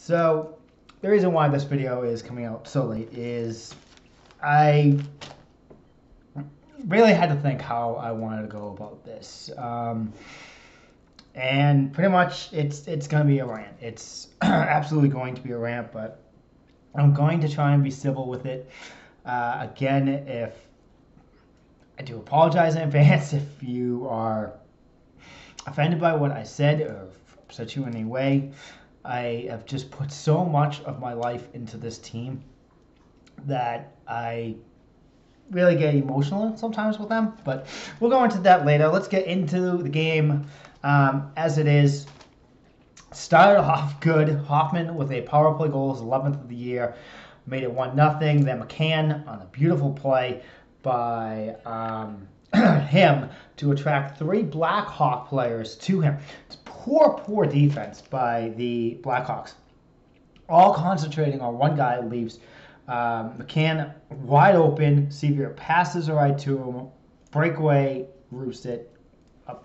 So the reason why this video is coming out so late is I really had to think how I wanted to go about this. And pretty much it's going to be a rant. It's absolutely going to be a rant, but I'm going to try and be civil with it. Again, if I do apologize in advance if you are offended by what I said or upset you in any way. I have just put so much of my life into this team that I really get emotional sometimes with them, but we'll go into that later. Let's get into the game as it is. Started off good. Hoffman with a power play goal, his 11th of the year, made it 1-0. Then McCann on a beautiful play by him to attract 3 Blackhawk players to him. It's poor defense by the Blackhawks. All concentrating on one guy, leaves McCann wide open. Sevier passes right to him. Breakaway, roofs it.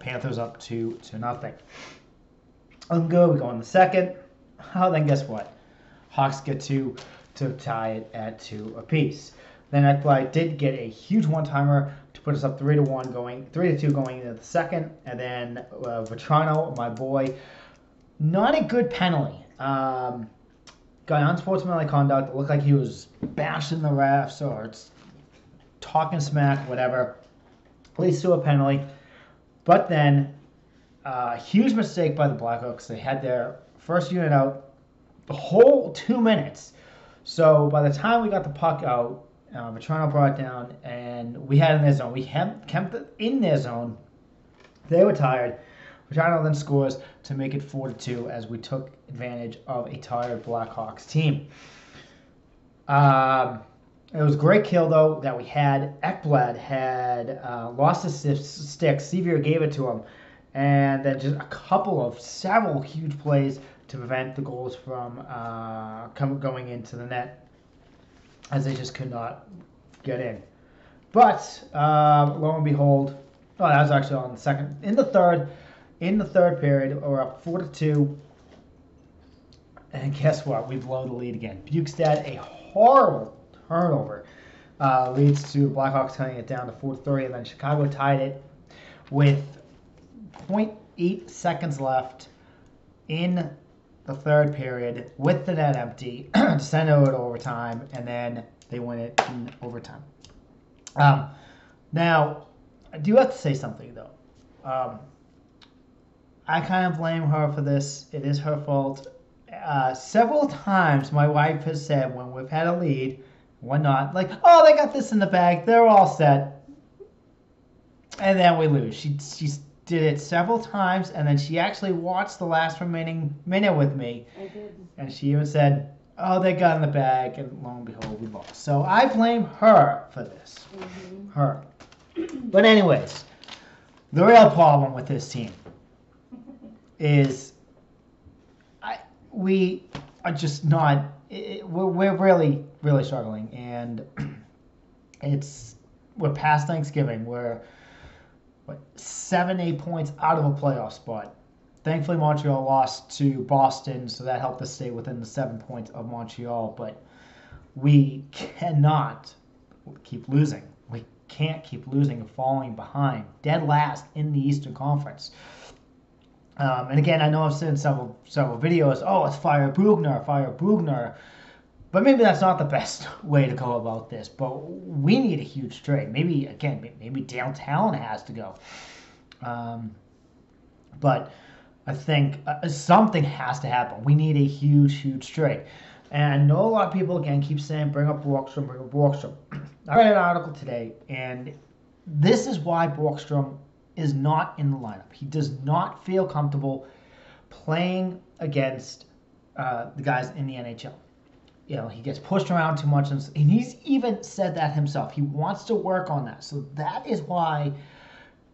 Panthers up 2-0. Good. We go in the second. Oh, then guess what? Hawks get to tie it at 2 apiece. Then Ekblad did get a huge one-timer to put us up 3-2 going into the second. And then Vetrano, my boy, not a good penalty. Guy unsportsmanlike conduct. It looked like he was bashing the refs or talking smack, whatever. Leads to a penalty. But then, huge mistake by the Blackhawks. They had their first unit out the whole 2 minutes. So by the time we got the puck out, Vetrano brought it down, and we had it in their zone. We kept it in their zone. They were tired. Vetrano then scores to make it 4-2 as we took advantage of a tired Blackhawks team. It was a great kill, though, that we had. Ekblad had lost his stick. Sevier gave it to him. And then just several huge plays to prevent the goals from going into the net, as they just could not get in. But lo and behold, that was actually on the second. In the third period, we're up 4-2. And guess what? We blow the lead again. Bukestad, a horrible turnover, leads to Blackhawks cutting it down to 4-3, and then Chicago tied it with 0.8 seconds left in the third period with the net empty to send it to overtime, and then they win it in overtime. Now, I do have to say something, though. I kind of blame her for this. It is her fault. Several times my wife has said when we've had a lead, whatnot, like, oh, they got this in the bag, they're all set, and then we lose. She did it several times, and then she actually watched the last remaining minute with me. I did. And she even said, oh, they got in the bag, and lo and behold, we lost. So I blame her for this. Mm-hmm. Her. But anyways, the real problem with this team is we are just not, we're really, really struggling. And we're past Thanksgiving. We're 7-8 points out of a playoff spot. Thankfully, Montreal lost to Boston, so that helped us stay within the 7 points of Montreal. But we cannot keep losing. We can't keep losing and falling behind. Dead last in the Eastern Conference. And again, I know I've seen several videos. Oh, it's fire Bugner. But maybe that's not the best way to go about this. But we need a huge trade. Maybe downtown has to go. But I think something has to happen. We need a huge trade. And I know a lot of people, again, keep saying, bring up Borgstrom. I read an article today, and this is why Borgstrom is not in the lineup. He does not feel comfortable playing against the guys in the NHL. You know, he gets pushed around too much, and he's even said that himself. He wants to work on that. So that is why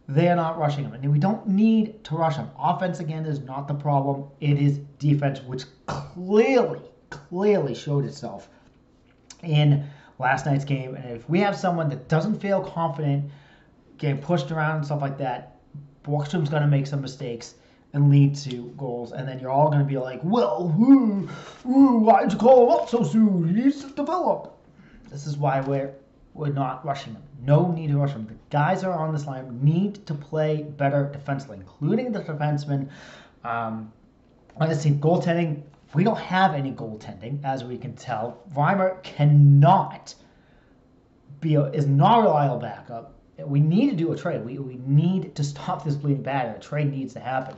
they're not rushing him. And we don't need to rush him. Offense, again, is not the problem. It is defense, which clearly showed itself in last night's game. And if we have someone that doesn't feel confident getting pushed around and stuff like that, Borgstrom's going to make some mistakes. and lead to goals, and then you're all going to be like, well, why'd you call him up so soon? He needs to develop. This is why we're not rushing him. No need to rush him. The guys are on this line need to play better defensively, including the defensemen. On this team, goaltending, we don't have any goaltending, as we can tell. Reimer is not a reliable backup. We need to do a trade. We need to stop this bleeding bad. A trade needs to happen.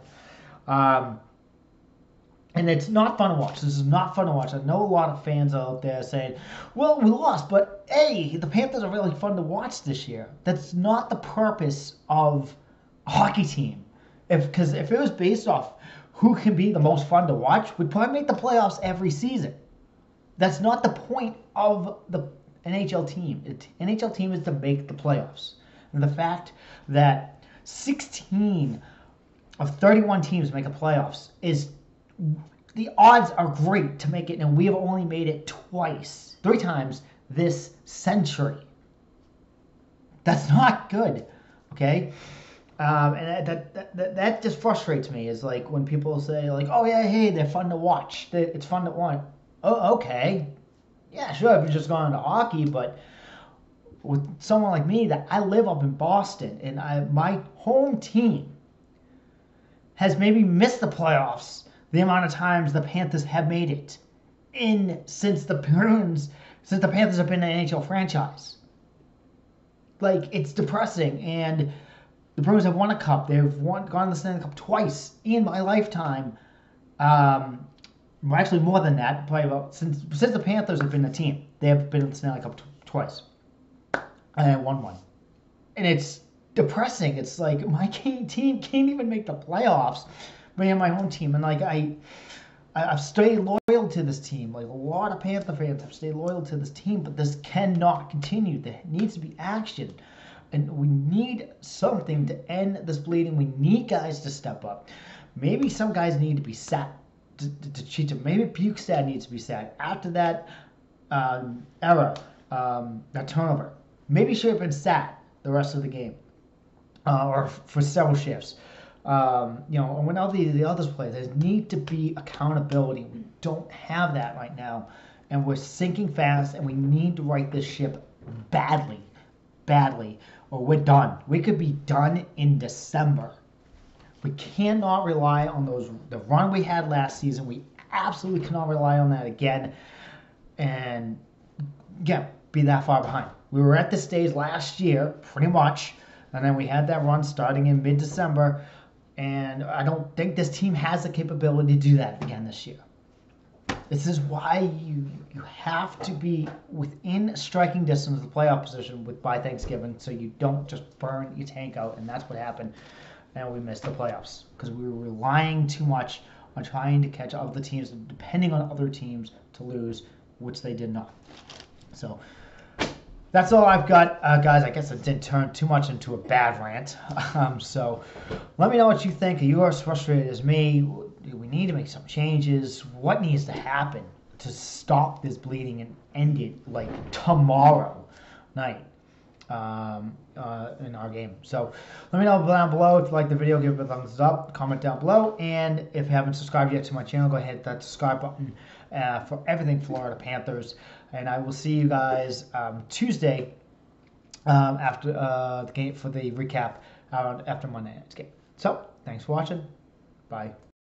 And it's not fun to watch. This is not fun to watch. I know a lot of fans out there saying, well, we lost, but hey, the Panthers are really fun to watch this year. That's not the purpose of a hockey team. Because if it was based off who can be the most fun to watch, we'd probably make the playoffs every season. That's not the point of the NHL team. The NHL team is to make the playoffs. And the fact that 16 of 31 teams make the playoffs is... The odds are great to make it, and we have only made it three times this century. That's not good, okay? And that just frustrates me. Is like when people say like, "Oh yeah, hey, they're fun to watch. It's fun to watch." Oh, okay, yeah, sure. If you're just going to hockey, but with someone like me, that I live up in Boston, and my home team has maybe missed the playoffs the amount of times the Panthers have made it since the Panthers have been an NHL franchise. Like, it's depressing. And the Bruins have won a cup. They've gone to the Stanley Cup twice in my lifetime. Actually, more than that. Probably since the Panthers have been a team, they have been to the Stanley Cup twice. And I won one. And it's depressing. It's like my team can't even make the playoffs. But in my home team, and like I've stayed loyal to this team. Like a lot of Panther fans have stayed loyal to this team, but this cannot continue. There needs to be action, and we need something to end this bleeding. We need guys to step up. Maybe some guys need to be sat to cheat them. Maybe Bukestad needs to be sat after that error, that turnover. Maybe he should have been sat the rest of the game, or for several shifts. And when all the others play, there need to be accountability. We don't have that right now, and we're sinking fast, and we need to right this ship badly, or we're done. We could be done in December. We cannot rely on the run we had last season. We absolutely cannot rely on that again, and again, be that far behind. We were at this stage last year, pretty much, and then we had that run starting in mid-December. And I don't think this team has the capability to do that again this year. This is why you have to be within striking distance of the playoff position by Thanksgiving, so you don't just burn your tank out. And that's what happened. And we missed the playoffs because we were relying too much on trying to catch other teams, depending on other teams to lose, which they did not. So that's all I've got, guys. I guess it didn't turn too much into a bad rant. So let me know what you think. Are you as frustrated as me? Do we need to make some changes? What needs to happen to stop this bleeding and end it like tomorrow night in our game? So let me know down below. If you like the video, give it a thumbs up. Comment down below. And if you haven't subscribed yet to my channel, go ahead and hit that subscribe button for everything Florida Panthers. And I will see you guys Tuesday after the game for the recap after Monday night's game. So, thanks for watching. Bye.